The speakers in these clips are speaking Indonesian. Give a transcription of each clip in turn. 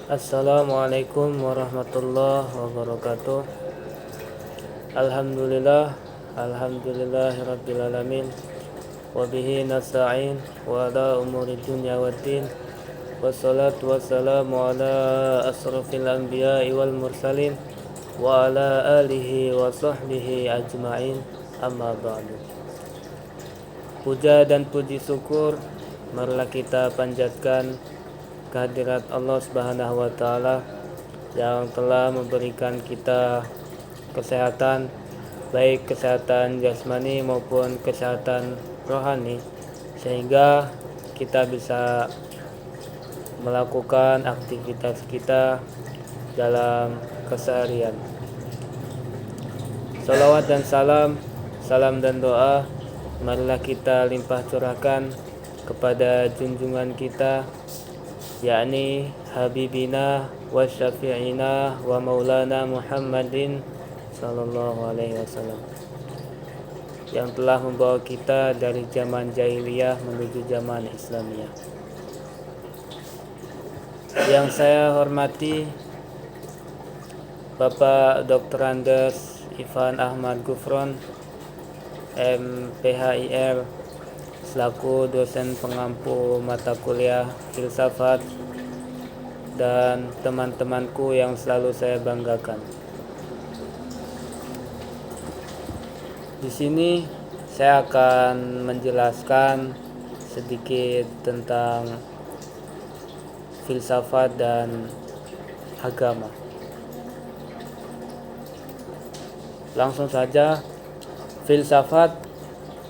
Assalamualaikum warahmatullahi wabarakatuh. Alhamdulillahirabbil alamin. Wa bihi nasta'in wa ala umuri dunya waddin. Wassalatu wassalamu ala asrafil anbiya'i wal mursalin wa ala alihi wa sahbihi ajma'in. Amma ba'du. Puja dan puji syukur marilah kita panjatkan kehadirat Allah Subhanahu wa taala yang telah memberikan kita kesehatan, baik kesehatan jasmani maupun kesehatan rohani, sehingga kita bisa melakukan aktivitas kita dalam keseharian. Salawat dan salam dan doa marilah kita limpah curahkan kepada junjungan kita, yakni Habibina wa Syafi'ina wa Maulana Muhammadin sallallahu alaihi wasallam, yang telah membawa kita dari zaman jahiliyah menuju zaman Islamiyah. Yang saya hormati Bapak Dr. Andes Ivan Ahmad Gufron, MPhIR, selaku dosen pengampu mata kuliah filsafat, dan teman-temanku yang selalu saya banggakan. Di sini saya akan menjelaskan sedikit tentang filsafat dan agama. Langsung saja, filsafat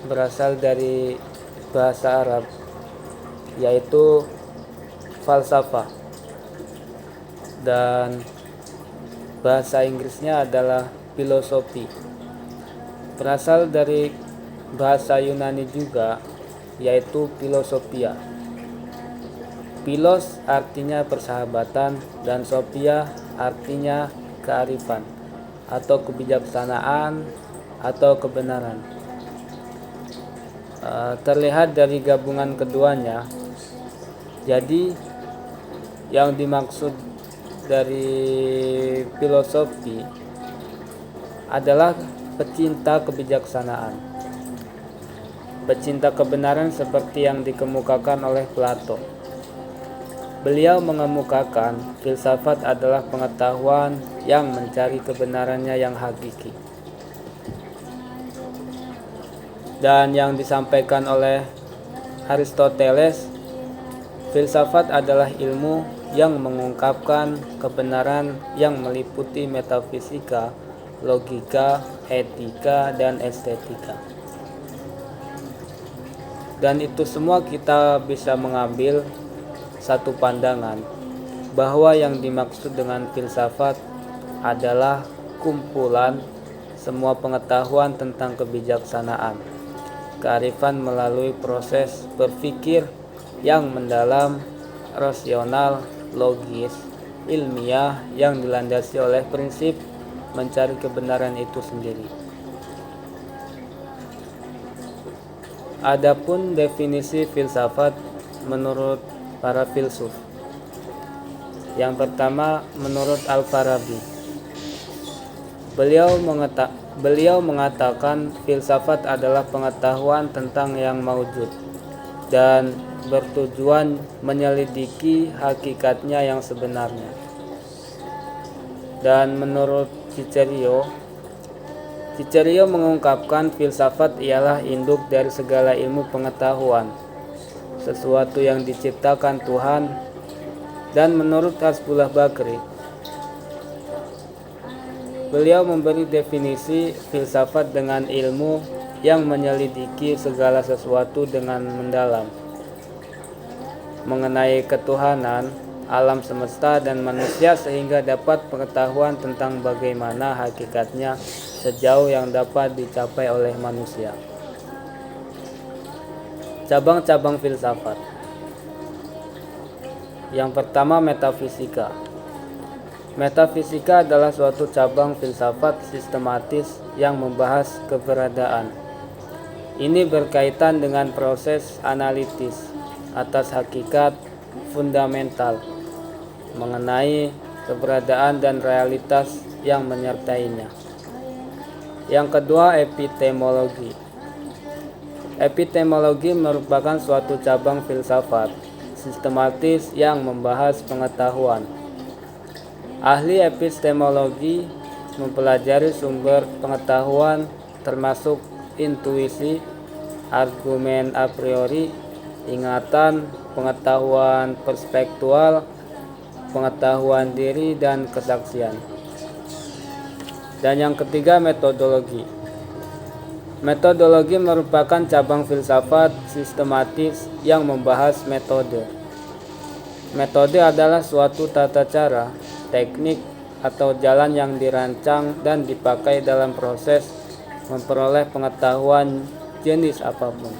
berasal dari bahasa Arab, yaitu falsafah, dan bahasa Inggrisnya adalah filosofi. Berasal dari bahasa Yunani juga, yaitu filosofia. Philos artinya persahabatan dan sophia artinya kearifan atau kebijaksanaan atau kebenaran. Terlihat dari gabungan keduanya. Jadi yang dimaksud dari filosofi adalah pecinta kebijaksanaan, pecinta kebenaran seperti yang dikemukakan oleh Plato. Beliau mengemukakan filsafat adalah pengetahuan yang mencari kebenarannya yang hakiki. Dan yang disampaikan oleh Aristoteles, filsafat adalah ilmu yang mengungkapkan kebenaran yang meliputi metafisika, logika, etika, dan estetika. Dan itu semua kita bisa mengambil satu pandangan bahwa yang dimaksud dengan filsafat adalah kumpulan semua pengetahuan tentang kebijaksanaan, kearifan melalui proses berpikir yang mendalam, rasional, logis, ilmiah yang dilandasi oleh prinsip mencari kebenaran itu sendiri. Adapun definisi filsafat menurut para filsuf. Yang pertama, menurut Al-Farabi. Beliau mengatakan filsafat adalah pengetahuan tentang yang maujud dan bertujuan menyelidiki hakikatnya yang sebenarnya. Dan menurut Cicero mengungkapkan filsafat ialah induk dari segala ilmu pengetahuan, sesuatu yang diciptakan Tuhan. Dan menurut Hasbullah Bakri, beliau memberi definisi filsafat dengan ilmu yang menyelidiki segala sesuatu dengan mendalam mengenai ketuhanan, alam semesta, dan manusia, sehingga dapat pengetahuan tentang bagaimana hakikatnya sejauh yang dapat dicapai oleh manusia. Cabang-cabang filsafat. Yang pertama, metafisika. Metafisika adalah suatu cabang filsafat sistematis yang membahas keberadaan. Ini berkaitan dengan proses analitis atas hakikat fundamental mengenai keberadaan dan realitas yang menyertainya. Yang kedua, epistemologi. Epistemologi merupakan suatu cabang filsafat sistematis yang membahas pengetahuan. Ahli epistemologi mempelajari sumber pengetahuan termasuk intuisi, argumen a priori, ingatan, pengetahuan perspektual, pengetahuan diri, dan kesaksian. Dan yang ketiga, metodologi. Metodologi merupakan cabang filsafat sistematis yang membahas metode. Metode adalah suatu tata cara, teknik, atau jalan yang dirancang dan dipakai dalam proses memperoleh pengetahuan jenis apapun.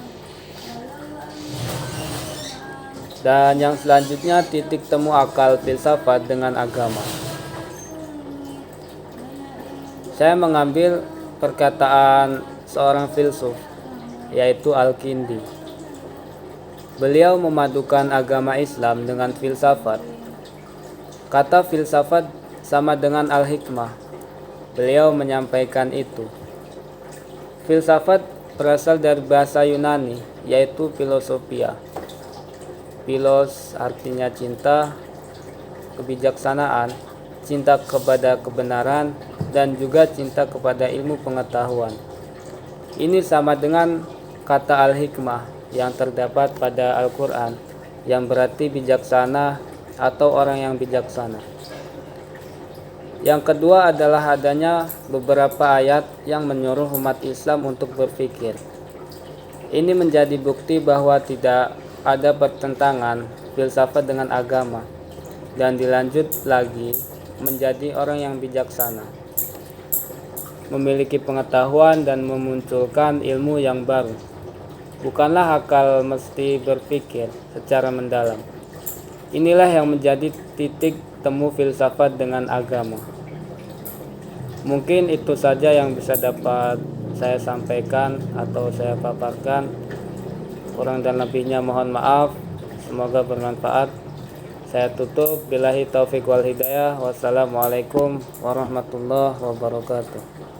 Dan yang selanjutnya, titik temu akal filsafat dengan agama. Saya mengambil perkataan seorang filsuf, yaitu Al-Kindi. Beliau memadukan agama Islam dengan filsafat. Kata filsafat sama dengan al-hikmah. Beliau menyampaikan itu. Filsafat berasal dari bahasa Yunani, yaitu filosofia. Philos artinya cinta, kebijaksanaan, cinta kepada kebenaran, dan juga cinta kepada ilmu pengetahuan. Ini sama dengan kata al-hikmah yang terdapat pada Al-Quran, yang berarti bijaksana atau orang yang bijaksana. Yang kedua adalah adanya beberapa ayat yang menyuruh umat Islam untuk berpikir. Ini menjadi bukti bahwa tidak ada pertentangan filsafat dengan agama, dan dilanjut lagi menjadi orang yang bijaksana, memiliki pengetahuan dan memunculkan ilmu yang baru. Bukanlah akal mesti berpikir secara mendalam. Inilah yang menjadi titik temu filsafat dengan agama. Mungkin itu saja yang bisa dapat saya sampaikan atau saya paparkan. Kurang dan lebihnya mohon maaf. Semoga bermanfaat. Saya tutup. Billahi taufik wal hidayah. Wassalamualaikum warahmatullahi wabarakatuh.